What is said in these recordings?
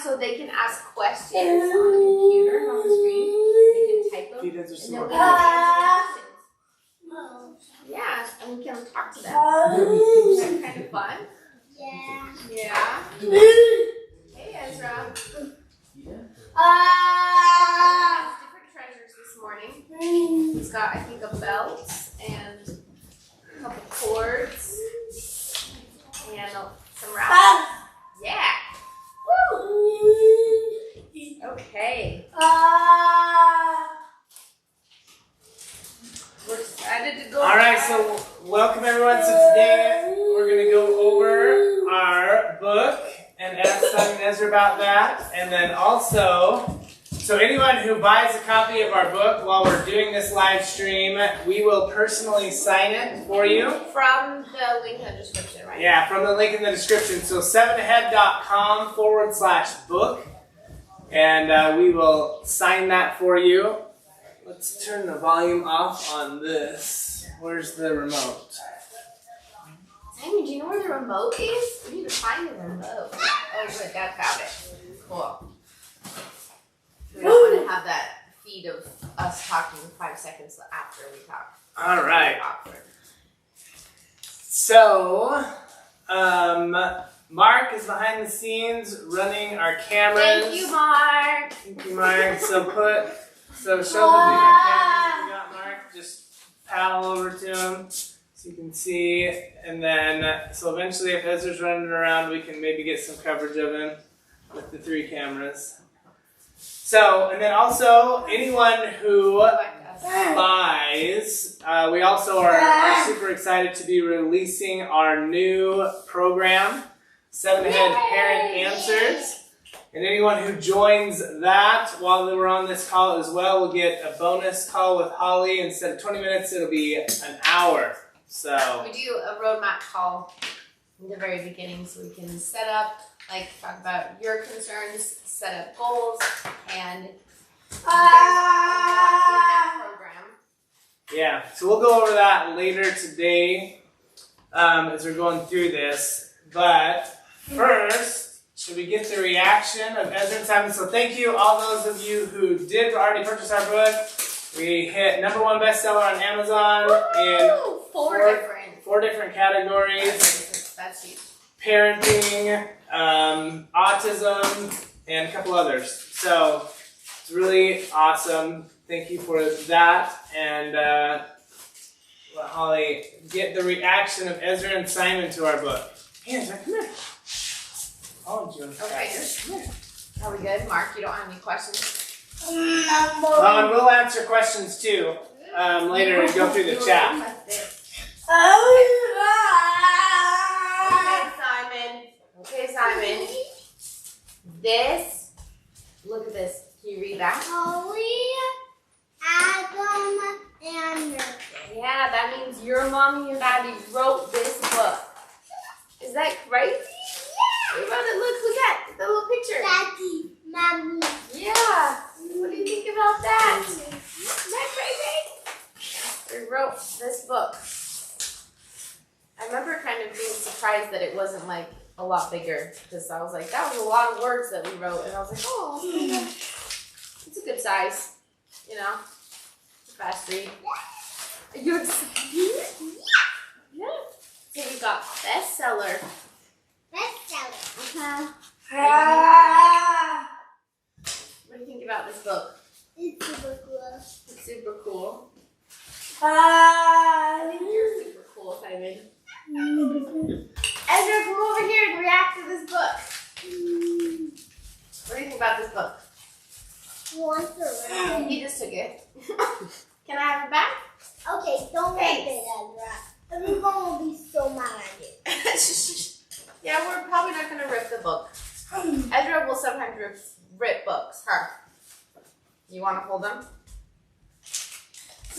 so they can ask questions on the computer and on the screen. They can type them. And then we can answer questions. Yeah, and we can talk to them. Is that kind of fun? Yeah. Yeah. Hey, Ezra. Different treasures this morning. He's got, I think, a belt and a couple cords and some wraps. Yeah. Woo! Okay. We're excited to go. All right, so welcome everyone. So today we're going to go over our book and ask Simon and Ezra about that. And then also, so anyone who buys a copy of our book while we're doing this live stream, we will personally sign it for you. From the link in the description, right? Yeah, from the link in the description. So 7ahead.com/book. And we will sign that for you. Let's turn the volume off on this. Where's the remote? Simon, do you know where the remote is? We need to find the remote. Oh, good. Dad found it. Cool. We don't want to have that feed of us talking 5 seconds after we talk. All right. Awkward. So, Mark is behind the scenes running our cameras. Thank you, Mark. Thank you, Mark. So show the bigger cameras we got, Mark. Just paddle over to him so you can see. And then, so eventually if Ezra's running around, we can maybe get some coverage of him with the 3 cameras. So, and then also, anyone who buys, we also are super excited to be releasing our new program, 7ahead Parent Answers. And anyone who joins that while we're on this call as well will get a bonus call with Holly. Instead of 20 minutes, it'll be an hour. So we do a roadmap call in the very beginning so we can set up, like talk about your concerns, set up goals, and in that program. yeah, so we'll go over that later today as we're going through this. But first, should we get the reaction of Ezra and Simon? So thank you all those of you who did already purchase our book. We hit #1 bestseller on Amazon in four different categories. That's huge. Parenting, autism, and a couple others. So it's really awesome. Thank you for that. And let Holly get the reaction of Ezra and Simon to our book. Hey, Ezra, come here. Okay, are we good? Mark, you don't have any questions? And we'll answer questions too later and go through the chat. Okay, Simon. This, look at this. Can you read that? Yeah, that means your mommy and daddy wrote this book. Is that crazy? We wrote it. Look, who's that? The little picture. Daddy, mommy. Yeah. What do you think about that? Isn't that crazy? We wrote this book. I remember kind of being surprised that it wasn't like a lot bigger because I was like, that was a lot of words that we wrote, and I was like, oh, it's a good size, you know, it's a fast read. Are you excited? Yeah. So we got bestseller. What do you think about this book? It's super cool. It's super cool. You're You're super cool, Simon. Ezra, come over here and react to this book. What do you think about this book? He just took it. Can I have it back? Okay, don't rip it, Ezra. Everyone will be so mad at you. Yeah, we're probably not going to rip the book. Ezra will sometimes rip books. Her. You want to hold them?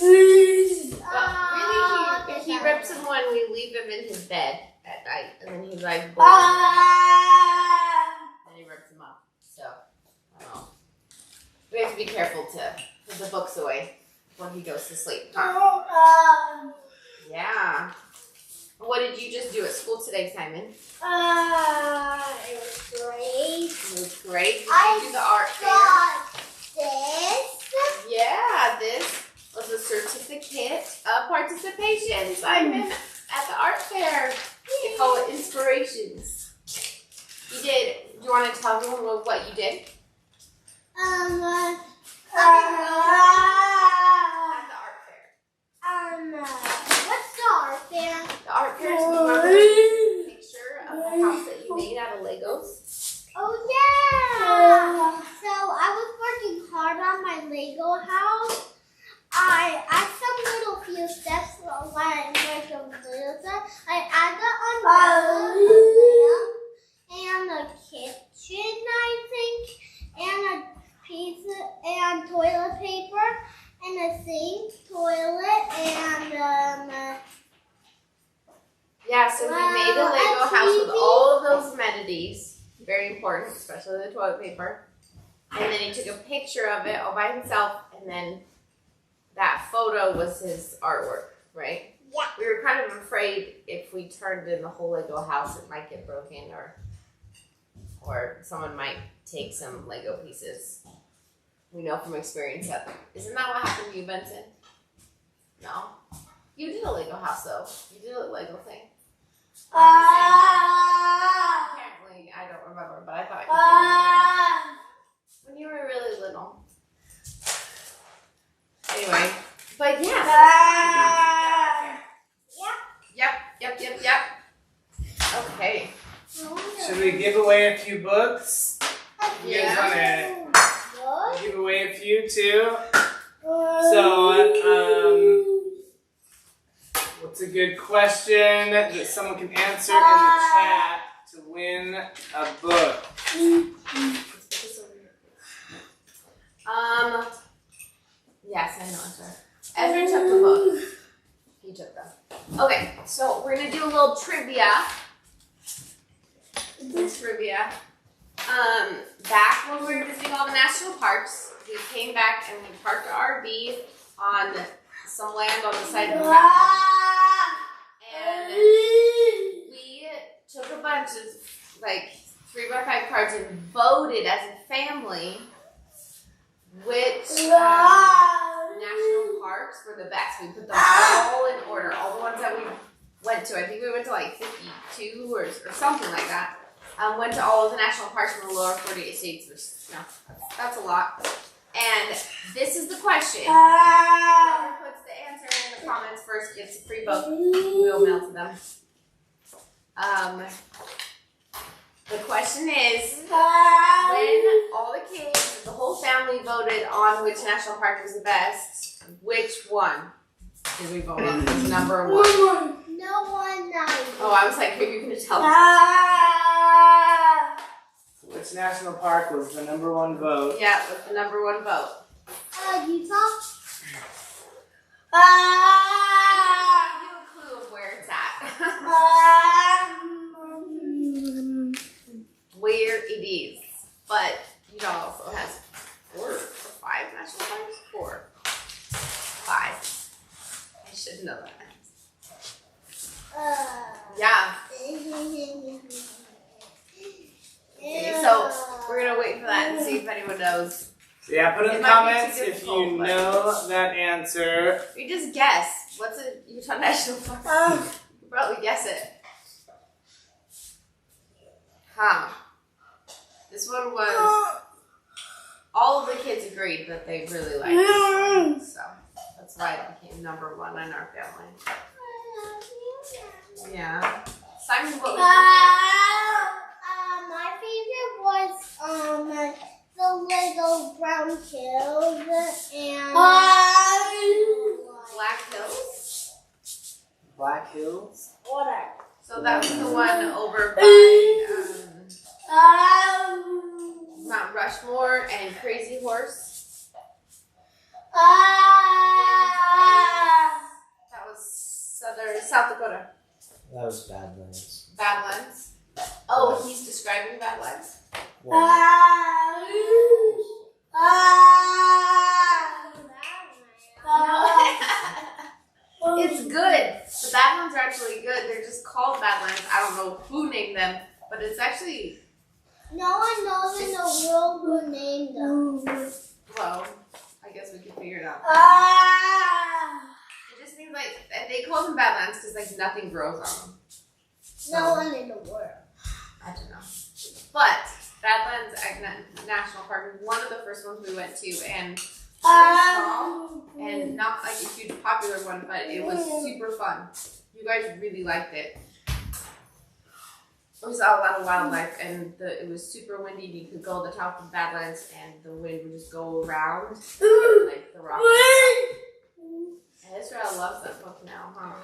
Really, if he rips them when we leave him in his bed at night, and then he's like, bored, and he rips them up. So, I don't know. We have to be careful to put the books away when he goes to sleep. Huh? Yeah. What did you just do at school today, Simon? It was great. It was great. Did I you do the art fair? got this. Yeah, this was a certificate of participation, Simon, at the art fair. They call it Inspirations. You did. Do you want to tell everyone what you did? At the art fair. What's the art fair? The art fair is a picture of the house that you made out of Legos. Oh yeah! So I was working hard on my Lego house. I some little few steps while I like a little step. I add the umbrella, and a kitchen, I think, and a piece and toilet paper, and a sink, toilet, and Yeah, so he made a Lego house with all of those amenities. Very important, especially the toilet paper. And then he took a picture of it all by himself, and then that photo was his artwork, right? Yeah. We were kind of afraid if we turned in the whole Lego house, it might get broken, or someone might take some Lego pieces. We know from experience that. Isn't that what happened to you, Benson? No? You did a Lego house, though. You did a Lego thing. Apparently, I don't remember, but I thought you did when you were really little. Anyway, but yeah. Yep. Okay. Should we give away a few books? You guys want to give away a few too? So, what's a good question that someone can answer in the chat to win a book? Yes, I know, Ezra. Ezra took the book. He took them. Okay, so we're gonna do a little trivia. Back when we were visiting all the national parks, we came back and we parked our RV on some land on the side of the mountain. And we took a bunch of 3x5 cards and voted as a family which national parks were the best. We put them all in order, all the ones that we went to. I think we went to 52 or something like that. Went to all of the national parks in the lower 48 states. That's a lot. And this is the question. Whoever puts the answer in the comments first gets a free book. We'll mail to them. The question is, when all the kids, the whole family voted on which national park was the best, which one did we vote on as number one? No one knows. Oh, I was like, are you going to tell me? Which national park was the number one vote? Yeah, it was the number one vote. Utah? Give you a clue of where it's at. Where it is. But Utah also has 4 or 5 national parks? 4. 5. I should know that. Yeah. Okay, so we're going to wait for that and see if anyone knows. So yeah, put in the comments if you know that answer. You just guess. What's a Utah national park? You probably guess it. Huh. This one was, all of the kids agreed that they really liked this one, so that's why it became number one in our family. Yeah. Simon, what was your My favorite was the little brown hills and Black Hills? Black Hills? whatever. So that was the one over by Mount Rushmore and Crazy Horse. That was South Dakota. That was Badlands. Badlands. Oh, he's describing Badlands? It's good. The Badlands are actually good. They're just Yeah. It just seems like they call them badlands because like nothing grows on them. No one in the world. I don't know. But Badlands National Park was one of the first ones we went to, and small and not like a huge popular one, but it was super fun. You guys really liked it. We saw a lot of wildlife, and it was super windy. You could go to the top of the Badlands, and the wind would just go around like the rocks. Ezra loves that book now, huh?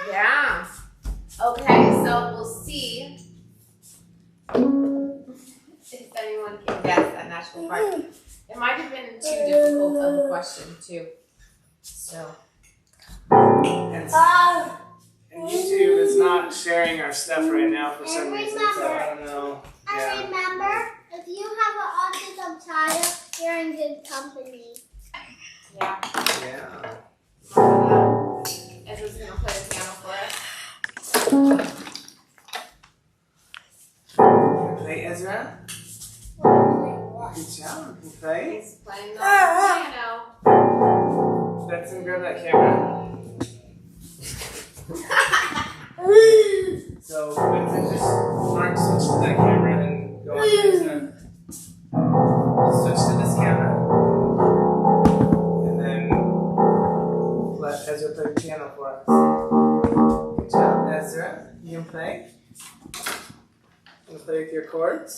Yeah. Okay, so we'll see if anyone can guess that national park. It might have been too difficult of a question too. So. And YouTube is not sharing our stuff right now for some reason, so I don't know. And remember, if you have an autism child, you're in good company. Yeah. Yeah. Ezra's gonna play the piano for us. You play, Ezra? Good job. You play? He's playing the piano. Benson, grab that camera. So, Benson, just Mark, switch to that camera and go on to Ezra. Switch to this camera. And then let Ezra play the piano for us. Good job, Ezra. You can play? You can play with your chords?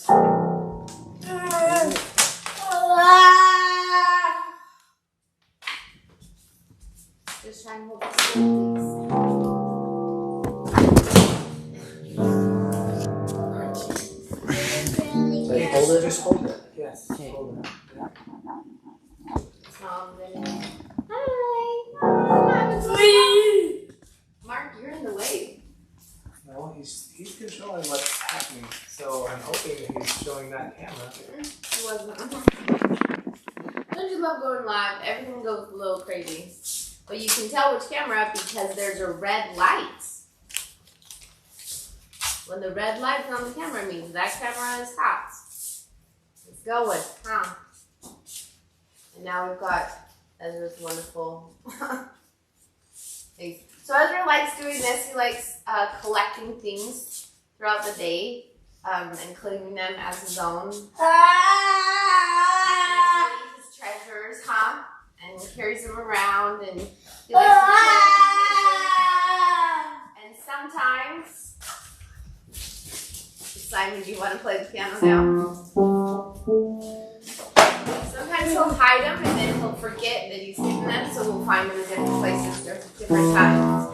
Just try and hold it still, please. Like, hold it, just hold it. Yes, hold it. Hi. Mark, you're in the way. No, he's controlling what's happening, so I'm hoping that he's showing that camera. He wasn't. Don't you love going live? Everything goes a little crazy. But you can tell which camera because there's a red light. When the red light's on the camera, it means that camera is hot. It's going, huh? And now we've got Ezra's wonderful things. So Ezra likes doing this. He likes collecting things throughout the day and claiming them as his own. His treasures, huh? And carries them around, and he likes to play. And sometimes, Simon, do you want to play the piano now? Sometimes he'll hide them, and then he'll forget that he's hidden them, so we'll find them in different places at different times.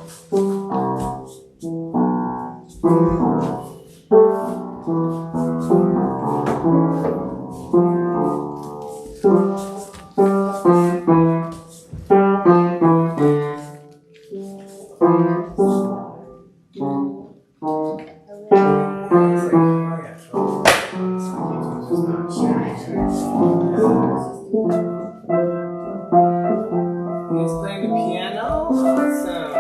He's playing the piano? Awesome. I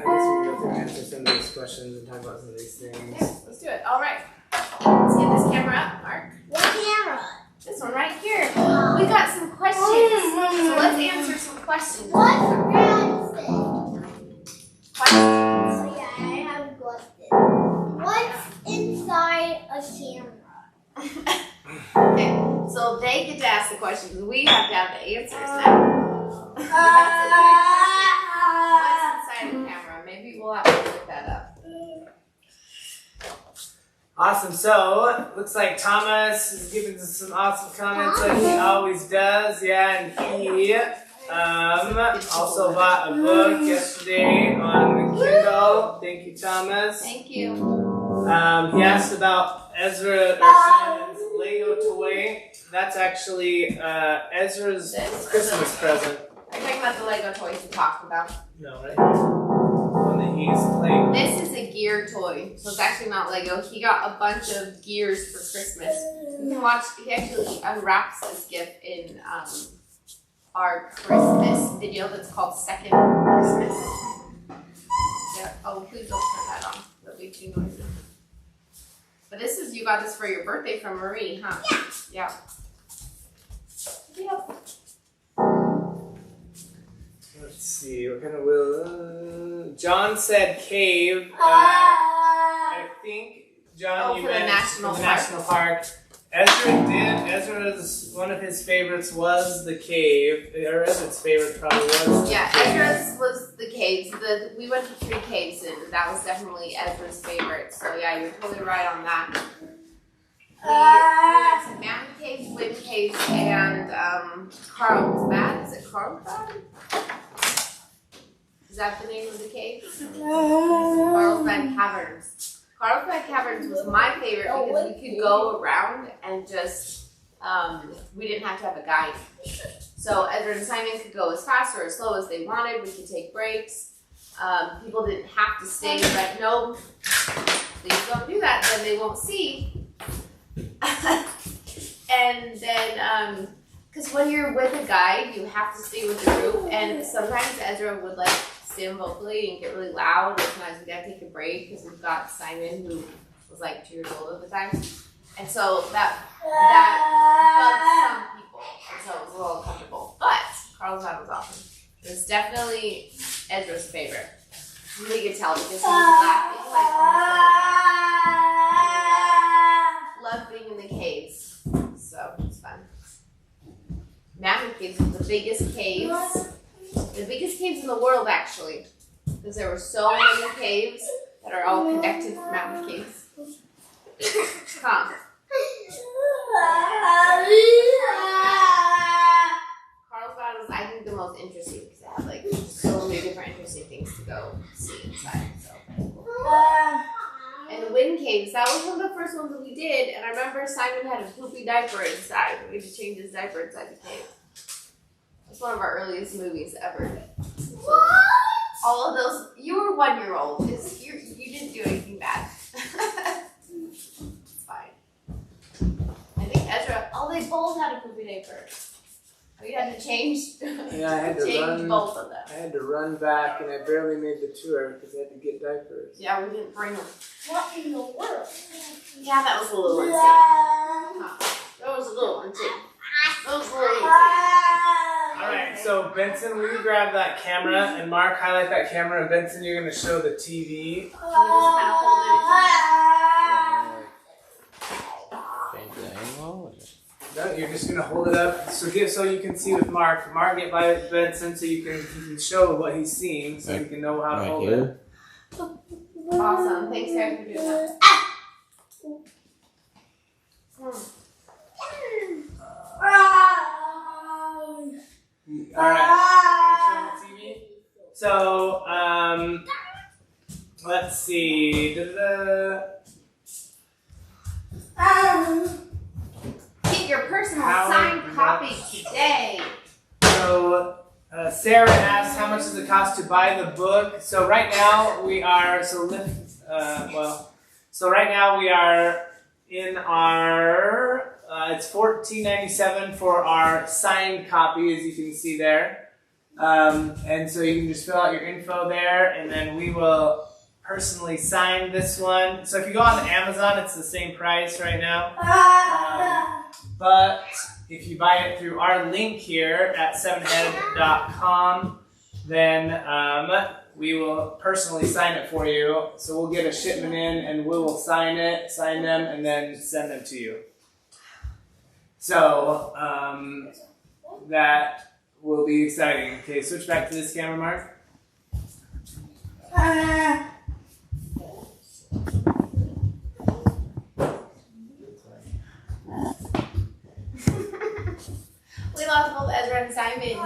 guess we can go through and answer some of these questions and talk about some of these things. Yeah, let's do it. All right. Let's get this camera up, Mark. What camera? This one right here. We got some questions. So let's answer some questions. What's around it? Questions. Oh yeah, I have a question. What's inside a camera? Okay, so they get to ask the questions. We have to have the answers now. That's a good question. What's inside the camera? Maybe we'll have to look that up. Awesome. So, looks like Thomas is giving us some awesome comments like he always does. Yeah, and he also bought a book yesterday on the Kindle. Thank you, Thomas. Thank you. He asked about Ezra or Simon's Lego toy. That's actually Ezra's Christmas present. Are you talking about the Lego toys we talked about? No, right here. One that he's playing. This is a gear toy, so it's actually not Lego. He got a bunch of gears for Christmas. You can watch, he actually unwraps this gift in our Christmas video that's called Second Christmas. Yeah. Oh, please don't turn that on. That'll be too noisy. But you got this for your birthday from Marie, huh? Yeah. Yep. Let's see, what kind of will... John said cave. I think, John, you for the meant national for the park. national park. Ezra did. Ezra's, one of his favorites was the cave. Or Ezra's favorite probably was. Yeah, Ezra's was the caves. We went to 3 caves, and that was definitely Ezra's favorite. So yeah, you're totally right on that. We went to Mountain Caves, Wind Caves, and Carlsbad. Is it Carlsbad? Is that the name of the cave? Carlsbad Caverns. Carlsbad Caverns was my favorite because we could go around and just, we didn't have to have a guide. So Ezra and Simon could go as fast or as slow as they wanted. We could take breaks. People didn't have to stay, but no, please don't do that, then they won't see. And then, because when you're with a guide, you have to stay with the group, and sometimes Ezra would like stand vocally and get really loud, or sometimes we gotta take a break because we've got Simon who was like 2 years old at the time, and so that bugged some people, and so it was a little uncomfortable. But Carlsbad was awesome. It was definitely Ezra's favorite. You really could tell because he was laughing like loved being in the caves, so it was fun. Mountain Caves was the biggest caves. The biggest caves in the world, actually, because there were so many caves that are all connected to mountain caves. Huh. Carlsbad was, I think, the most interesting because it had like so many different interesting things to go see inside. So. And the Wind Caves, that was one of the first ones that we did, and I remember Simon had a poopy diaper inside. We had to change his diaper inside the cave. It's one of our earliest movies ever. What? All of those, you were 1-year-old. You didn't do anything bad. It's fine. I think Ezra, they both had a poopy diaper. We had to change. Yeah, I had to change both of them. I had to run back, and I barely made the tour because I had to get diapers. Yeah, we didn't bring them. What in the world? Yeah, that was a little insane. Huh. That was a little insane. That was a little insane. Alright, so Benson, will you grab that camera, and Mark, highlight that camera, and Benson, you're going to show the TV. Can you just kind of hold Change the angle? No, you're just going to hold it up so you can see with Mark. Mark, get by with Benson so you can show what he's seeing so you can know how to Right hold here? it. Awesome. Thanks, guys, for doing that. Alright, show the TV. So, let's see. Get your personal signed copy today. So, Sarah asked how much does it cost to buy the book. So right now we are in our it's $14.97 for our signed copy, as you can see there. And so you can just fill out your info there, and then we will personally sign this one. So if you go on Amazon, it's the same price right now. But if you buy it through our link here at 7head.com, then we will personally sign it for you. So we'll get a shipment in, and we will sign them, and then send them to you. So that will be exciting. Okay, switch back to this camera, Mark. We lost both Ezra and Simon.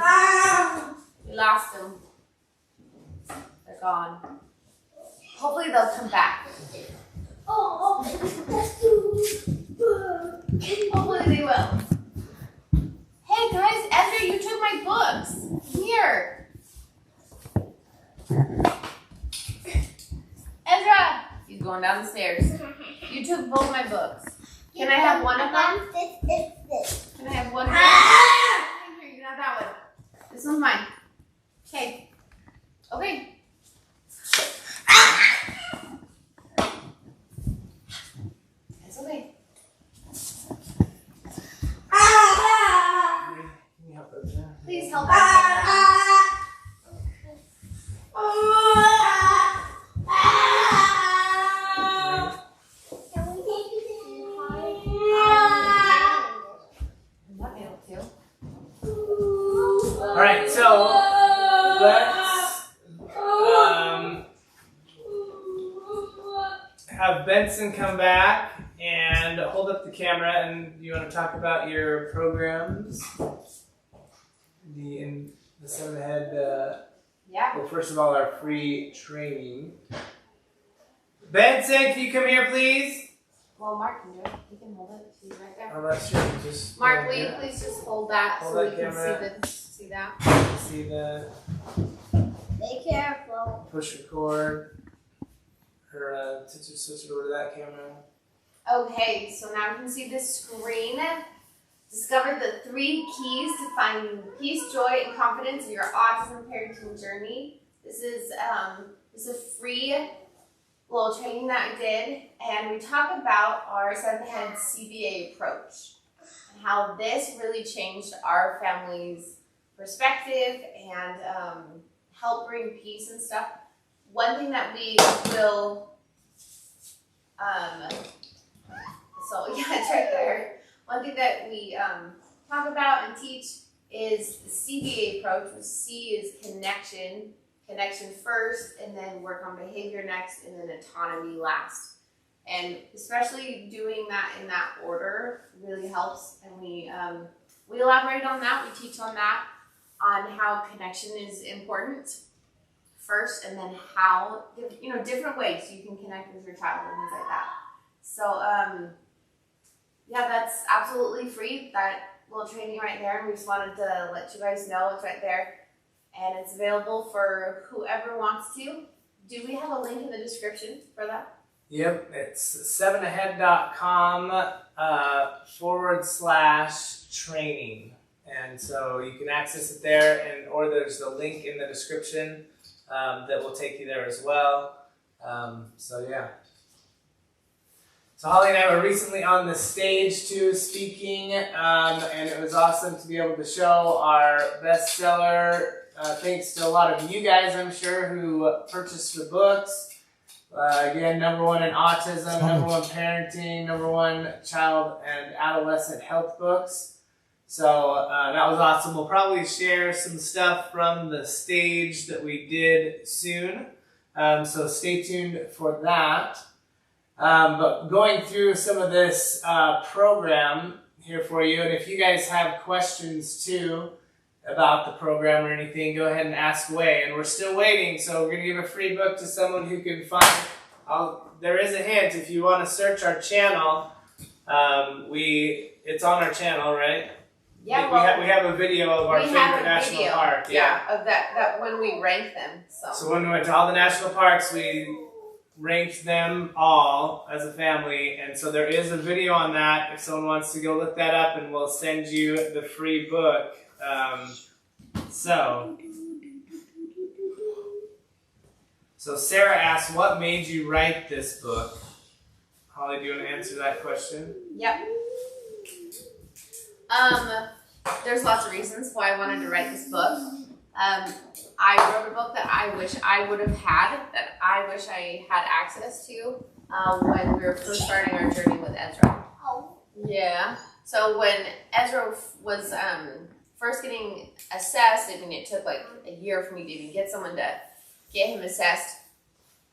We lost them. They're gone. Hopefully they'll come back. Hopefully they will. Hey guys, Ezra, you took my books. Here. Ezra! He's going down the stairs. You took both my books. Can I have one of them? Can I have one of them? Here, you can have that one. This one's mine. Okay. Okay. have Benson come back and hold up the camera, and you want to talk about your programs? The 7 Ahead. Yeah. Well, first of all, our free training. Benson, can you come here, please? Well, Mark can do it. He can hold it. He's right there. Oh, that's true. Just Mark, will you please just hold that Hold so that we can camera. see that? see the Be careful. push record. Her switch it over to that camera. Okay, so now you can see this screen. Discover the 3 keys to finding peace, joy, and confidence in your autism parenting journey. This is a free little training that I did, and we talk about our 7 Ahead CBA approach and how this really changed our family's perspective and help bring peace and stuff. One thing that we will, so yeah, it's right there. One thing that we talk about and teach is the CBA approach, which C is connection first, and then work on behavior next, and then autonomy last. And especially doing that in that order really helps. And we elaborate on that. We teach on that, on how connection is important first, and then how, different ways you can connect with your child and things like that. So, yeah, that's absolutely free, that little training right there. And we just wanted to let you guys know it's right there. And it's available for whoever wants to. Do we have a link in the description for that? Yep, it's 7ahead.com /training. And so you can access it there, or there's the link in the description that will take you there as well. So yeah. So Holly and I were recently on the stage too, speaking, and it was awesome to be able to show our bestseller. Thanks to a lot of you guys, I'm sure, who purchased the books. Again, #1 in autism, #1 parenting, #1 child and adolescent health books. So that was awesome. We'll probably share some stuff from the stage that we did soon. So stay tuned for that. But going through some of this program here for you, and if you guys have questions too about the program or anything, go ahead and ask away. And we're still waiting, so we're going to give a free book to someone who can find. There is a hint, if you want to search our channel, it's on our channel, right? Yeah, we have a video of our favorite national park. Yeah, of that when we rank them. So when we went to all the national parks, we ranked them all as a family, and so there is a video on that if someone wants to go look that up, and we'll send you the free book. So Sarah asked, what made you write this book? Holly, do you want to answer that question? Yep. There's lots of reasons why I wanted to write this book. I wrote a book that I wish I would have had, that I wish I had access to when we were first starting our journey with Ezra. Oh. Yeah. So when Ezra was first getting assessed, I mean, it took like a year for me to even get someone to get him assessed.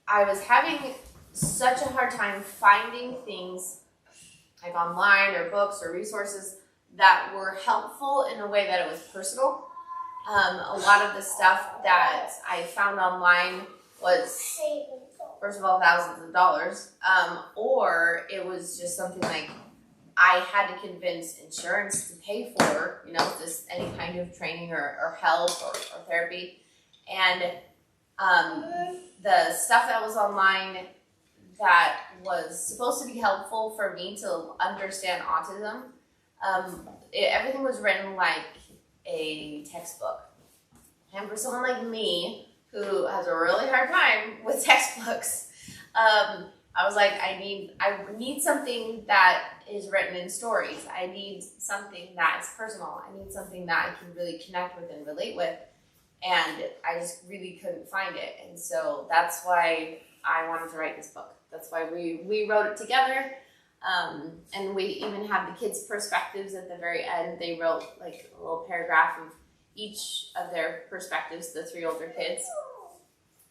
I was having such a hard time finding things like online or books or resources that were helpful in a way that it was personal. A lot of the stuff that I found online was, first of all, thousands of dollars, or it was just something like I had to convince insurance to pay for, just any kind of training or help or therapy. And the stuff that was online that was supposed to be helpful for me to understand autism, everything was written like a textbook. And for someone like me, who has a really hard time with textbooks, I was like, I need something that is written in stories. I need something that is personal. I need something that I can really connect with and relate with. And I just really couldn't find it. And so that's why I wanted to write this book. That's why we wrote it together. And we even have the kids' perspectives at the very end. They wrote like a little paragraph of each of their perspectives, the 3 older kids.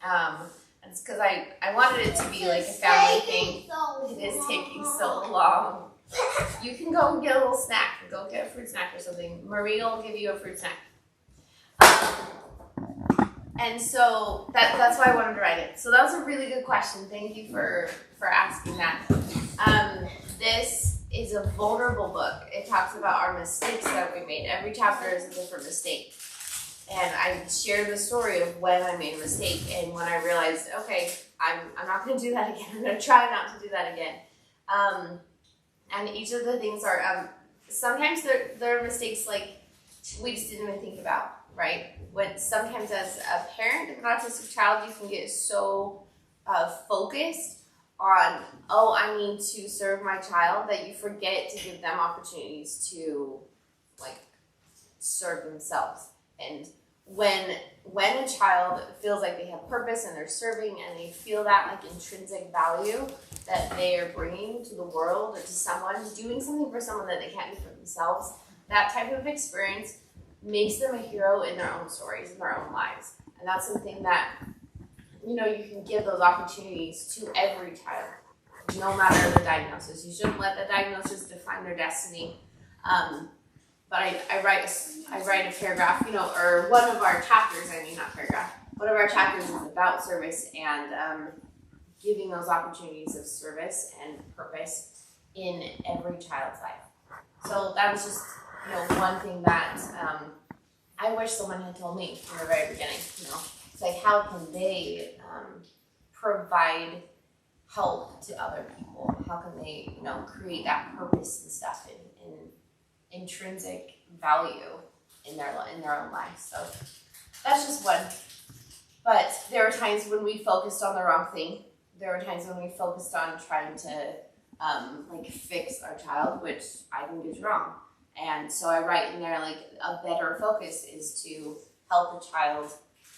And It's because I wanted it to be like a family thing. It is taking so long. You can go get a little snack. Go get a fruit snack or something. Marie will give you a fruit snack. And so that's why I wanted to write it. So that was a really good question. Thank you for asking that. This is a vulnerable book. It talks about our mistakes that we made. Every chapter is a different mistake. And I shared the story of when I made a mistake and when I realized, okay, I'm not going to do that again. I'm going to try not to do that again. And each of the things are, sometimes they're mistakes like we just didn't even think about, right? When sometimes as a parent of an autistic child, you can get so focused on, oh, I need to serve my child, that you forget to give them opportunities to like serve themselves. And when a child feels like they have purpose and they're serving and they feel that like intrinsic value that they are bringing to the world or to someone, doing something for someone that they can't do for themselves, that type of experience makes them a hero in their own stories, in their own lives. And that's something that, you can give those opportunities to every child, no matter the diagnosis. You shouldn't let the diagnosis define their destiny. But I write a paragraph, or one of our chapters, not paragraph, one of our chapters is about service and giving those opportunities of service and purpose in every child's life. So that was just, one thing that I wish someone had told me from the very beginning, It's like, how can they provide help to other people? How can they, create that purpose and stuff in intrinsic value in their own life. So that's just one. But there were times when we focused on the wrong thing. There were times when we focused on trying to fix our child, which I think is wrong. And so I write in there like a better focus is to help a child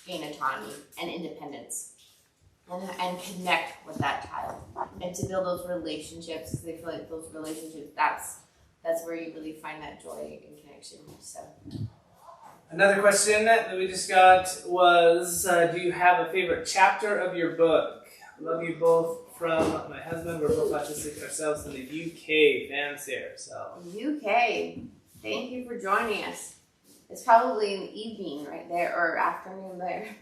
gain autonomy and independence and connect with that child and to build those relationships, because they feel like those relationships, that's where you really find that joy and connection. So, another question that we just got was, do you have a favorite chapter of your book? Love you both from my husband. We're both autistic ourselves in the UK. Fans here. So UK, thank you for joining us. It's probably an evening right there or afternoon there.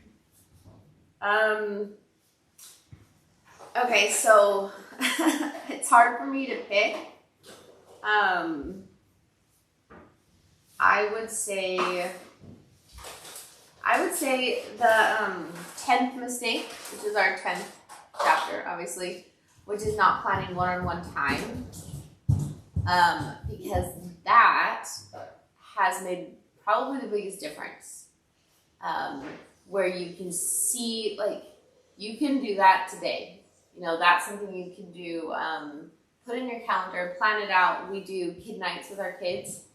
Okay, so it's hard for me to pick. I would say the 10th mistake, which is our 10th chapter, obviously, which is not planning one-on-one time, because that has made probably the biggest difference, where you can see, like, you can do that today. That's something you can do. Put in your calendar, plan it out. We do kid nights with our kids.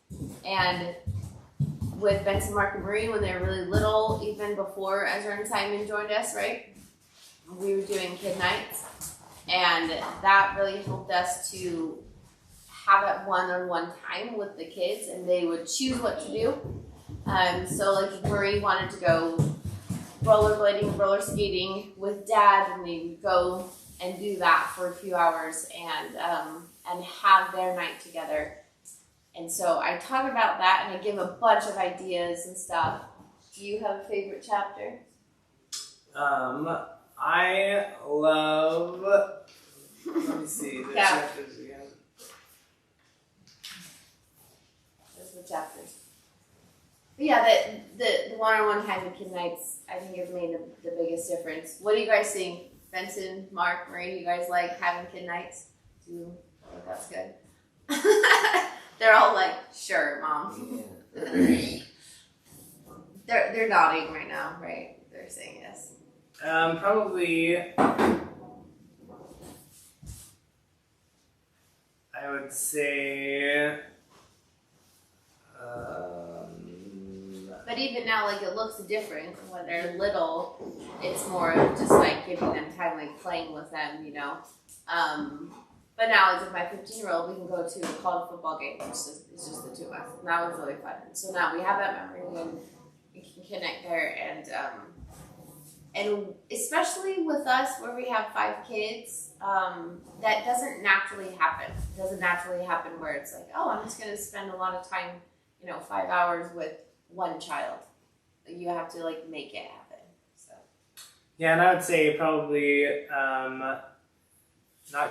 And with Benson, Mark, and Marie, when they were really little, even before Ezra and Simon joined us, right? We were doing kid nights. And that really helped us to have that one-on-one time with the kids, and they would choose what to do. So like if Marie wanted to go rollerblading, roller skating with Dad, and they would go and do that for a few hours and have their night together. And so I talk about that and I give a bunch of ideas and stuff. Do you have a favorite chapter? I love, let me see the chapters again. Those are the chapters. But yeah, the one-on-one time with kid nights, I think, has made the biggest difference. What do you guys think? Benson, Mark, Marie, you guys like having kid nights? Do you think that's good? They're all like, sure, Mom. They're nodding right now, right? They're saying yes. Probably, I would say, but even now, like, it looks different. When they're little, it's more of just like giving them time, like playing with them, But now, like with my 15-year-old, we can go to a college football game. It's just the two of us. And that was really fun. So now we have that memory and we can connect there. And and especially with us where we have 5 kids, that doesn't naturally happen. It doesn't naturally happen where it's like, oh, I'm just going to spend a lot of time, 5 hours with one child. You have to like make it happen. So. Yeah, and I would say probably not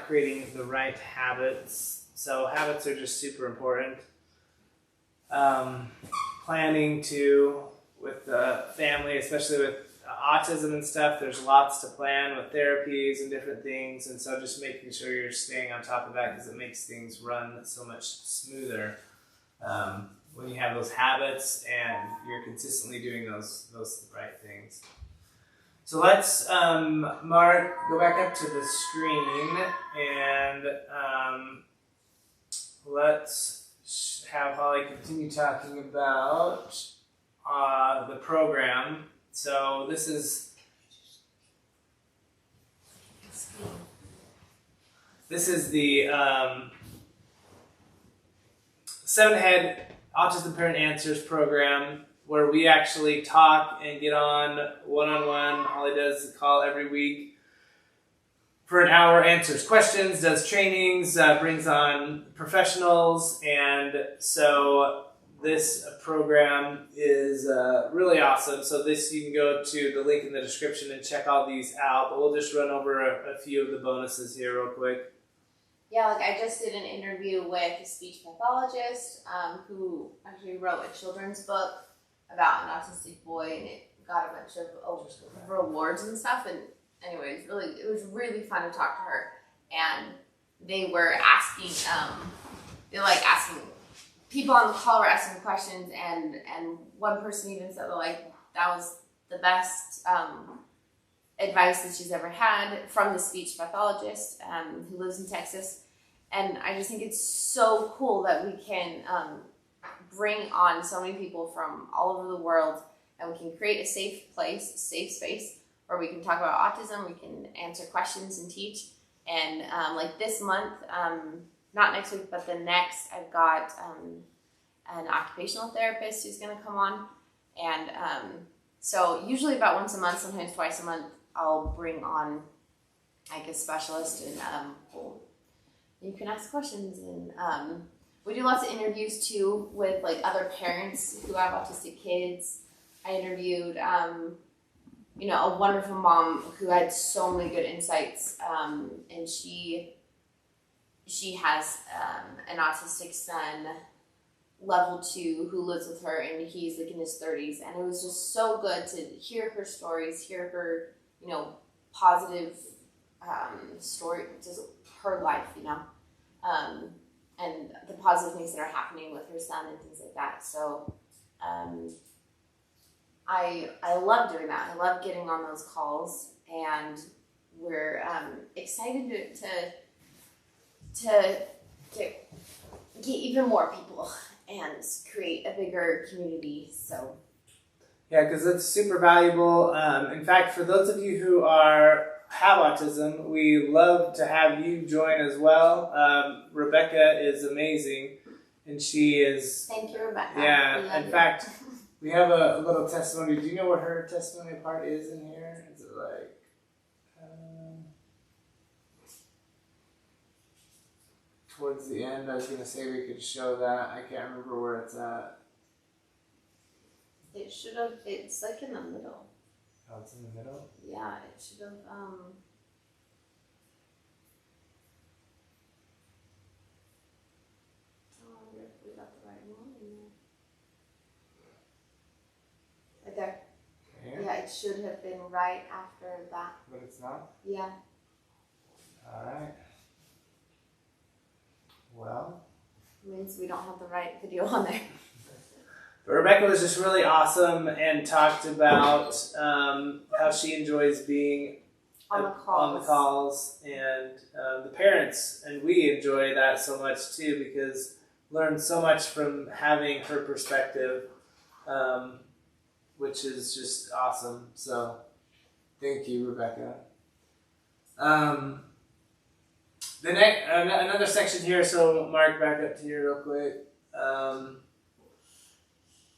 creating the right habits. So habits are just super important. Planning too with the family, especially with autism and stuff, there's lots to plan with therapies and different things, and so just making sure you're staying on top of that because it makes things run so much smoother when you have those habits and you're consistently doing those right things. So let's, Mark, go back up to the screen and let's have Holly continue talking about the program. So this is the 7-Head Autism Parent Answers program, where we actually talk and get on one-on-one. Holly does a call every week for an hour, answers questions, does trainings, brings on professionals, and so this program is really awesome. So you can go to the link in the description and check all these out, but we'll just run over a few of the bonuses here real quick. Yeah, like I just did an interview with a speech pathologist who actually wrote a children's book about an autistic boy, and it got a bunch of rewards and stuff. And anyways, it was really fun to talk to her. And they were asking, people on the call were asking questions, and one person even said that was the best advice that she's ever had from the speech pathologist who lives in Texas. And I just think it's so cool that we can bring on so many people from all over the world, and we can create a safe place, a safe space where we can talk about autism, we can answer questions and teach. And like this month, not next week, but the next, I've got an occupational therapist who's going to come on. And so usually about once a month, sometimes twice a month, I'll bring on like a specialist, and you can ask questions. And we do lots of interviews too with like other parents who have autistic kids. I interviewed a wonderful mom who had so many good insights, and she has an autistic son, level 2, who lives with her, and he's like in his 30s, and it was just so good to hear her stories, hear her positive story, just her life, and the positive things that are happening with her son and things like that. So I love doing that. I love getting on those calls, and we're excited to get even more people and create a bigger community. So yeah, because it's super valuable. In fact, for those of you who have autism, we love to have you join as well. Rebecca is amazing, and she is. Thank you, Rebecca. Yeah, in fact, we have a little testimony. Do you know what her testimony part is in here? Is it like? Towards the end, I was going to say we could show that. I can't remember where it's at. It should have, it's like in the middle. Oh, it's in the middle? Yeah, it should have, I wonder if we got the right one in there. Right there. Okay. Yeah, it should have been right after that. But it's not? Yeah. Alright. Well. It means we don't have the right video on there. But Rebecca was just really awesome and talked about how she enjoys being on the calls, and the parents, and we enjoy that so much too, because learn so much from having her perspective, which is just awesome. So thank you, Rebecca. The next, another section here. So Mark, back up to here real quick.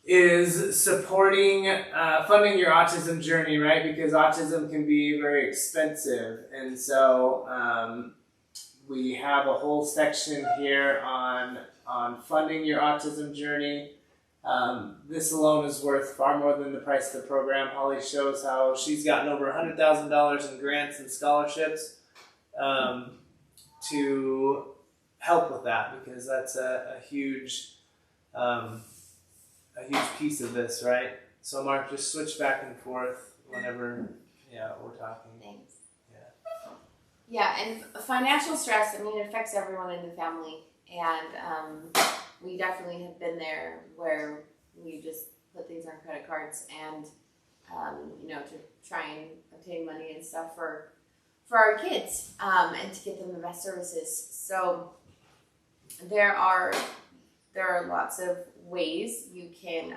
is supporting, funding your autism journey, right? Because autism can be very expensive. And so we have a whole section here on funding your autism journey. This alone is worth far more than the price of the program. Holly shows how she's gotten over $100,000 in grants and scholarships to help with that, because that's a huge piece of this, right? So Mark, just switch back and forth whenever we're talking. Thanks. Yeah, and financial stress, I mean, it affects everyone in the family. And we definitely have been there where we just put things on credit cards and, to try and obtain money and stuff for our kids and to get them the best services. So there are lots of ways you can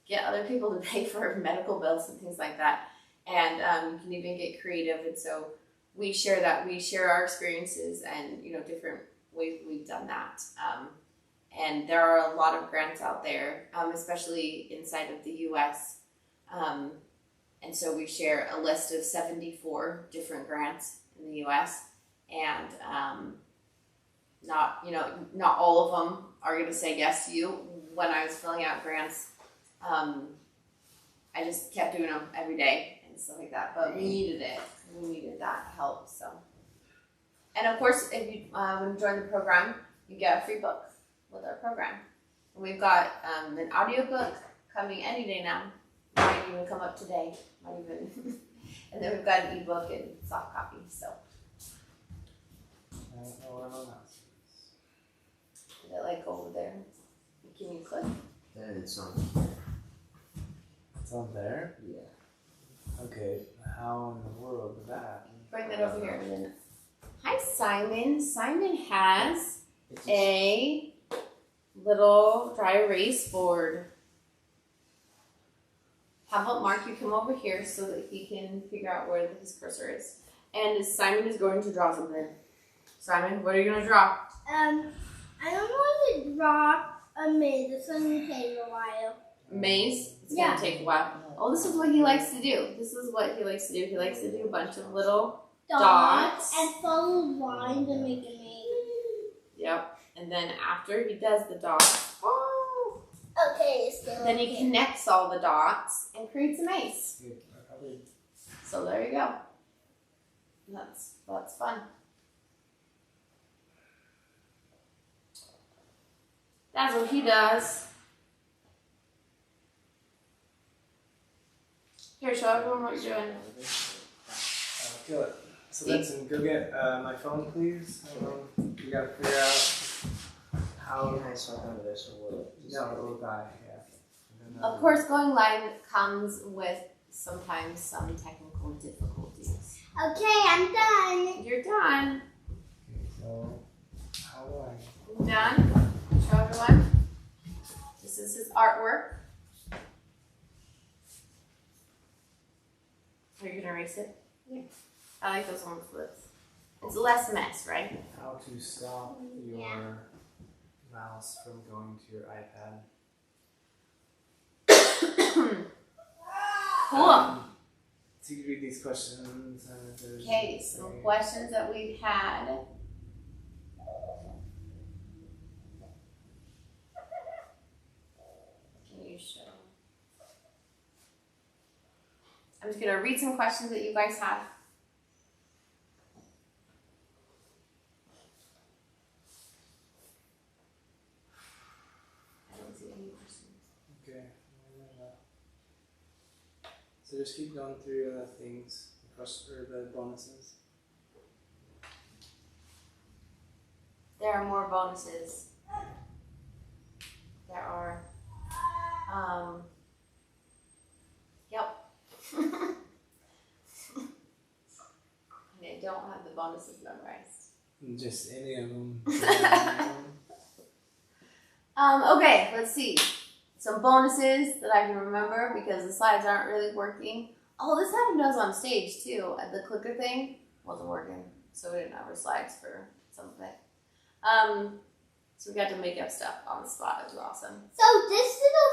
get other people to pay for medical bills and things like that. And you can even get creative. And so we share that. We share our experiences and, different ways we've done that. And there are a lot of grants out there, especially inside of the U.S. And so we share a list of 74 different grants in the U.S. And not all of them are going to say yes to you. When I was filling out grants, I just kept doing them every day and stuff like that. But we needed it. We needed that help. So, and of course, if you join the program, you get a free book with our program. And we've got an audiobook coming any day now. Might even come up today. And then we've got an ebook and soft copy. So. I don't know where my mouse Is it like over there? Can you click? It's on. It's on there? Yeah. Okay, how in the world is that? Bring that over here. And then, hi, Simon. Simon has a little dry erase board. How about Mark, you come over here so that he can figure out where his cursor is. And Simon is going to draw something. Simon, what are you going to draw? I don't want to draw a maze. It's going to take a while. Maze? It's going to take a while. Oh, this is what he likes to do. He likes to do a bunch of little dots. And follow lines to make a maze. Yep. And then after he does the dots, okay, it's still then he connects all the dots and creates a maze. Yeah, So there you go. That's fun. That's what he does. Here, show everyone what you're doing. kill it. So Benson, go get my phone, please. You gotta figure out how. Can I start on this or will it? No, it will die. Yeah. Of course, going live comes with sometimes some technical difficulties. Okay, I'm done. You're done. Okay, so how do I? You done? Show everyone. This is his artwork. Are you gonna erase it? Yeah. I like those ones with. It's less mess, right? How to stop your mouse from going to your iPad. Cool. So you can read these questions. Okay, some questions that we've had. Can you show? I'm just gonna read some questions that you guys have. I don't see any questions. Okay. So just keep going through things, or the bonuses. There are more bonuses. There are, yep. And I don't have the bonuses memorized. Just any of them. Okay, let's see. Some bonuses that I can remember because the slides aren't really working. Oh, this happened to us on stage too. The clicker thing wasn't working, so we didn't have our slides for some of it. So we got to make up stuff on the spot. It was awesome. So this little